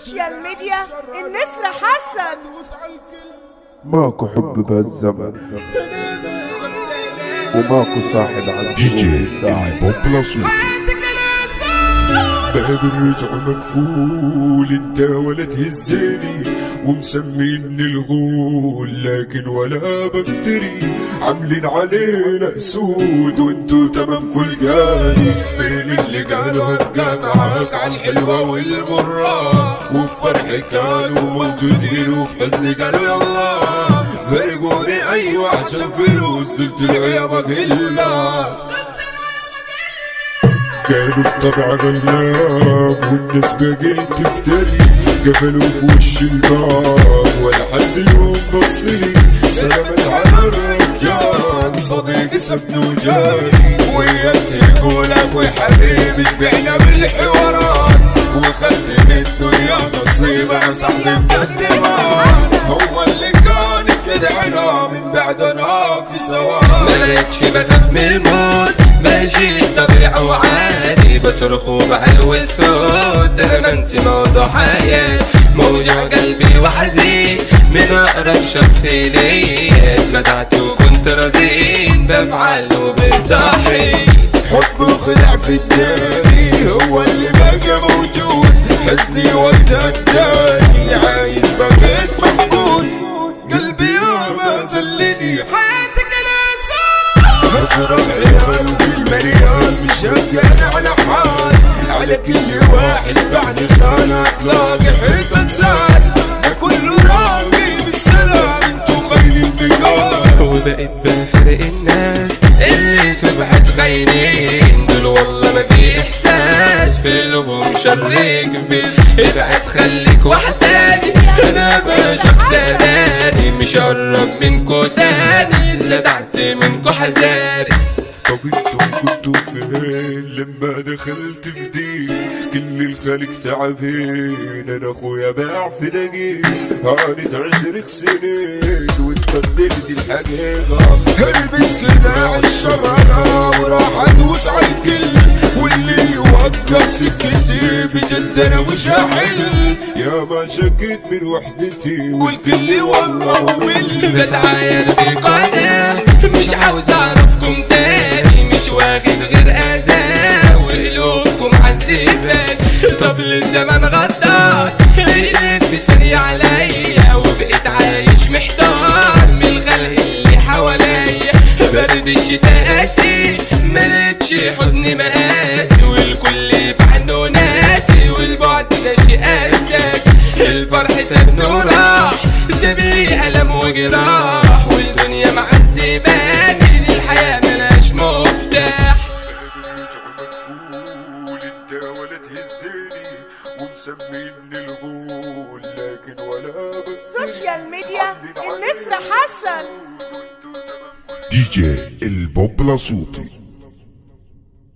سوشيال ميديا النسر حسن. ماكو حب بهالزمن وماكو صاحب عن دي جي البوب صوتي. باب الرجع مقفول، انت ولا تهزني ومسميني الغول، لكن ولا بفتري عاملين علينا اسود وانتو تمام كل جاني. فين اللي قالوا هبقى معاك عالحلوة والمرة، وفي فرحي كانوا موجودين وفي حزني قالوا يلا فرقوني ايوه عشان فلوس قلت العيابة كلها. كانوا بطبع غلاب والناس بقيت تفتري، قفلوا في وش الباب ولا حد يوم بصلي. سلمت على الرجال صديقي سبني وجاري، وياك تقول اخوي حبيبي شبعنا بالحوارات، وخلتني الدنيا نصيبه صاحبي مقدمات. هو اللي كان يدعنا من بعدنا في سواد، ما لقيتش بخاف من الموت، ماشي طبيعي وعادي بصرخ وبعلو الصوت. انا بنسي موضوع حياتي، موجوع قلبي وحزين من اقرب شخص ليا، اتلدعت وكنت رزين بفعل وبتضحي. حب وخدع في الداري هو اللي بقى موجود، حزني وقت الداري عايز بقيت مفقود. قلبي ما زلني حياتك اضرب عيال في المليان، مش هبقى على حال على كل واحد بعد خانة تلاقي حيط الزعل. ده كله راقي بالسلام انتو خاينين بقال، وبقيت بفرق الناس اللي سبحت خاينين دول، والله ما في احساس في قلوبهم شر كبير. ابعد خليك واحد تاني، انا بشخص اناني مش هقرب منكو تاني، اتلدعت منكو حذاري. طب انتم كنتوا فين لما دخلت في دين؟ كل الخلق تعبين، انا اخويا باع في دقيق هانت 10 سنين وانت بدلت الحقيقة. البس قناع الشرارة وراح ادوس على الكل، واللي يوقف سكتي بجد انا مش هحل. يا ما شكيت من وحدتي والكل والله ممل. بتعاير بيكو انا مش عاوز اعرفكم تاني، مش واخد غير اذى وقلوبكم عذباني. طب للزمن غدار قلب بثانية عليا، وبقيت عايش محتار من الخلق اللي حواليا. برد الشتاء قاسي ملقتش حضن مقاسي، والكل في عنه ناسي والبعد ده شيء اساسي. الفرح سابني وراح ساب لي ألم وجراح، والدنيا معذباني الحياة ملهاش مفتاح. انت ولا تهزني ومسميني الغول، لكن ولا سوشيال ميديا النسر حسن. دي جي البوب صوتي.